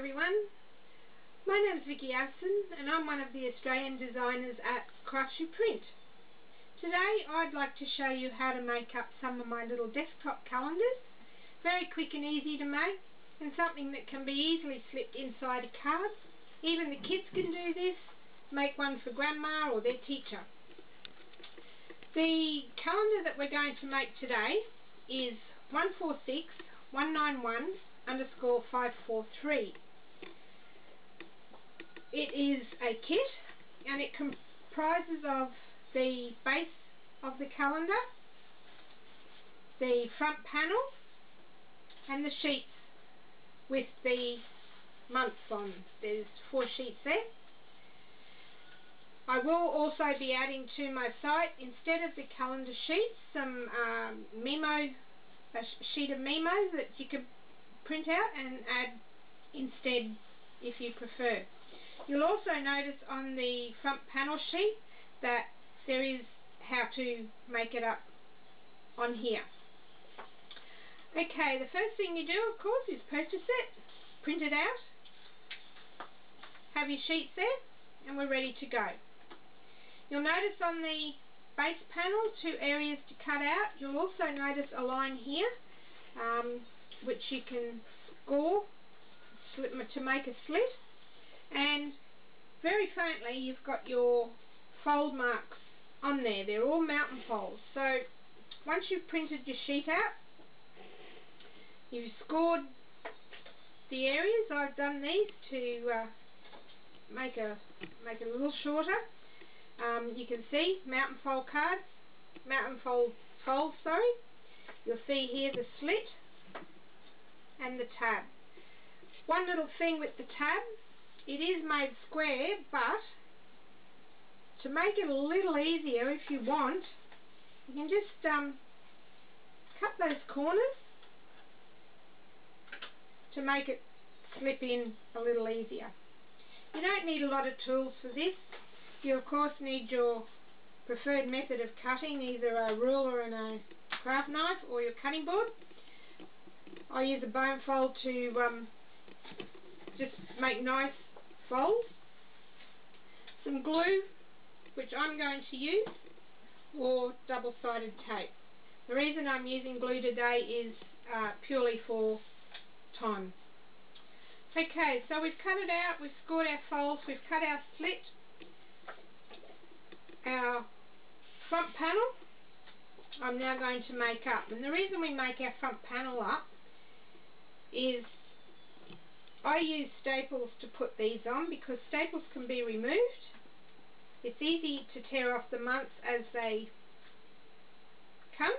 everyone, my name is Vicki Avcin and I'm one of the Australian designers at Craftsuprint. Today I'd like to show you how to make up some of my little desktop calendars. Very quick and easy to make, and something that can be easily slipped inside a card. Even the kids can do this. Make one for grandma or their teacher. The calendar that we're going to make today is 146191_543. It is a kit and it comprises of the base of the calendar, the front panel and the sheets with the months on. There's 4 sheets there. I will also be adding to my site, instead of the calendar sheets, some a sheet of memos that you can print out and add instead if you prefer. You'll also notice on the front panel sheet that there is how to make it up on here. Okay, the first thing you do, of course, is purchase it, print it out, have your sheets there, and we're ready to go. You'll notice on the base panel 2 areas to cut out. You'll also notice a line here which you can score to make a slit, and very faintly you've got your fold marks on there. They're all mountain folds. So once you've printed your sheet out, you've scored the areas. I've done these to make it a little shorter. You can see mountain fold cards, folds, sorry. You'll see here the slit and the tab. One little thing with the tab, it is made square, but to make it a little easier, if you want, you can just cut those corners to make it slip in a little easier. You don't need a lot of tools for this. You of course need your preferred method of cutting, either a ruler and a craft knife or your cutting board. I use a bone fold to just make nice folds. Some glue, which I'm going to use, or double-sided tape. The reason I'm using glue today is purely for time. Okay, so we've cut it out, we've scored our folds, we've cut our slit. Our front panel I'm now going to make up, and the reason we make our front panel up is I use staples to put these on, because staples can be removed. It's easy to tear off the months as they come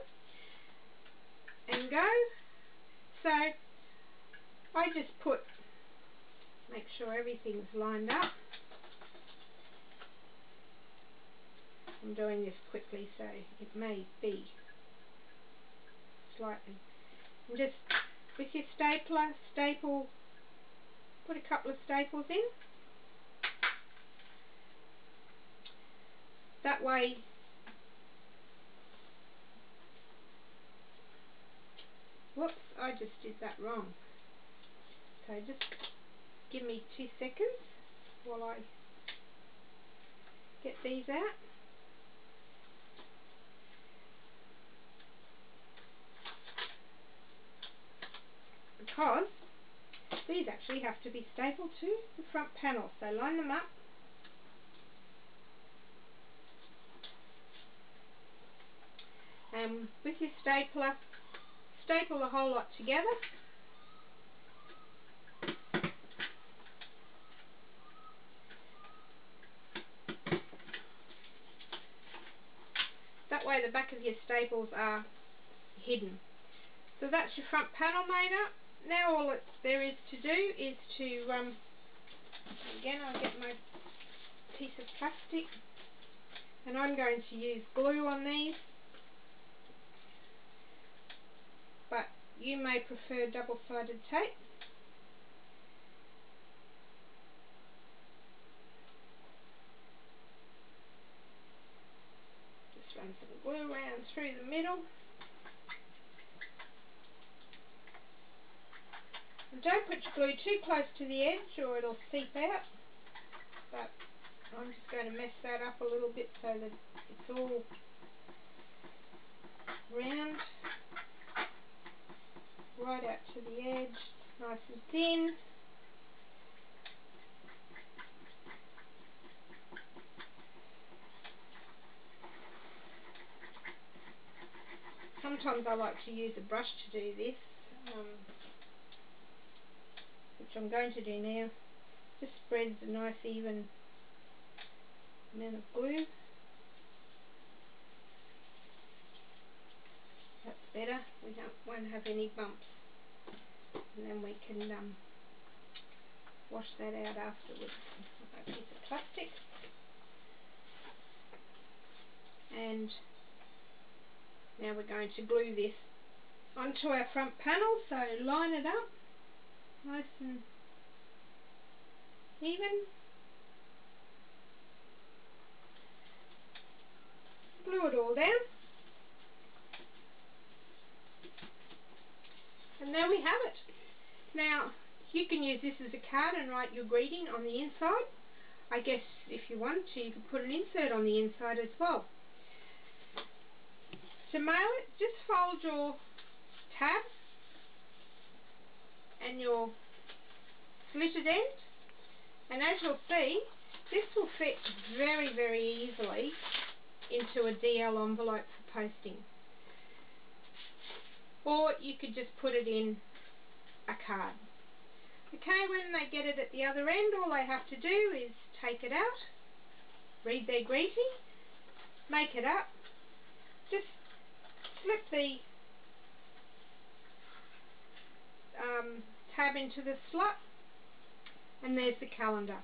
and go. So I just make sure everything's lined up. I'm doing this quickly, so it may be slightly. And just with your stapler, put a couple of staples in. That way whoops, I just did that wrong. So just give me 2 seconds while I get these out. Because these actually have to be stapled to the front panel. So line them up. And with your stapler, staple the whole lot together. That way the back of your staples are hidden. So that's your front panel made up. Now all there is to do is to, again I'll get my piece of plastic, and I'm going to use glue on these, but you may prefer double-sided tape. Just run some glue around through the middle. And don't put your glue too close to the edge or it'll seep out. But I'm just going to mess that up a little bit so that it's all round, right out to the edge, nice and thin. Sometimes I like to use a brush to do this, which I'm going to do now. Just spreads a nice even amount of glue. That's better. We won't have any bumps, and then we can wash that out afterwards. A piece of plastic, and now we're going to glue this onto our front panel. So line it up nice and even. Glue it all down, and there we have it. Now you can use this as a card and write your greeting on the inside. I guess if you want to, you could put an insert on the inside as well. To mail it, just fold your tab and your slitted end, and as you'll see, this will fit very, very easily into a DL envelope for posting. Or you could just put it in a card. Okay, when they get it at the other end, all they have to do is take it out, read their greeting, make it up, just slip the tab into the slot, and there's the calendar.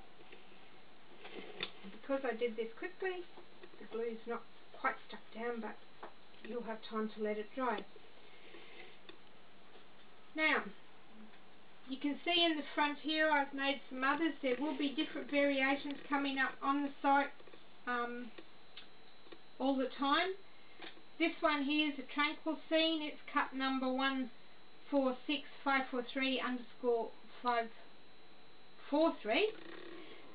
Because I did this quickly, the glue's not quite stuck down, but you'll have time to let it dry. Now, you can see in the front here I've made some others. There will be different variations coming up on the site all the time. This one here is a tranquil scene. It's cut number 146543_543.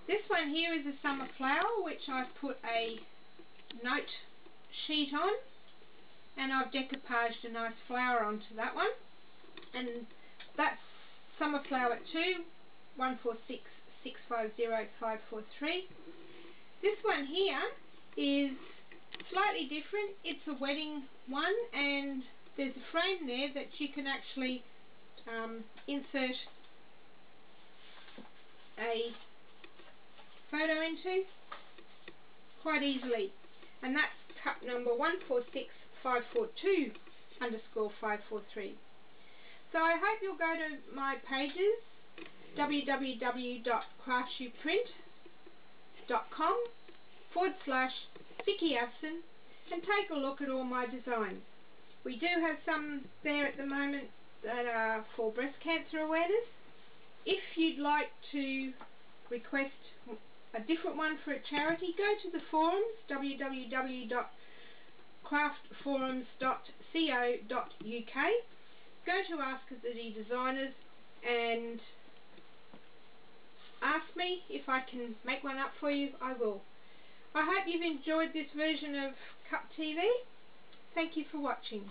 This one here is a summer flower, which I've put a note sheet on, and I've decoupaged a nice flower onto that one, and that's summer flower 2, 1466505543. This one here is slightly different. It's a wedding one, and there's a frame there that you can actually insert a photo into quite easily, and that's cut number 146542_543. So I hope you'll go to my pages, www.craftsuprint.com/Vicki Avcin, and take a look at all my designs. We do have some there at the moment that are for breast cancer awareness. If you'd like to request a different one for a charity, go to the forums, www.craftforums.co.uk. Go to Ask the Designers and ask me if I can make one up for you. I will. I hope you've enjoyed this version of Cup TV. Thank you for watching.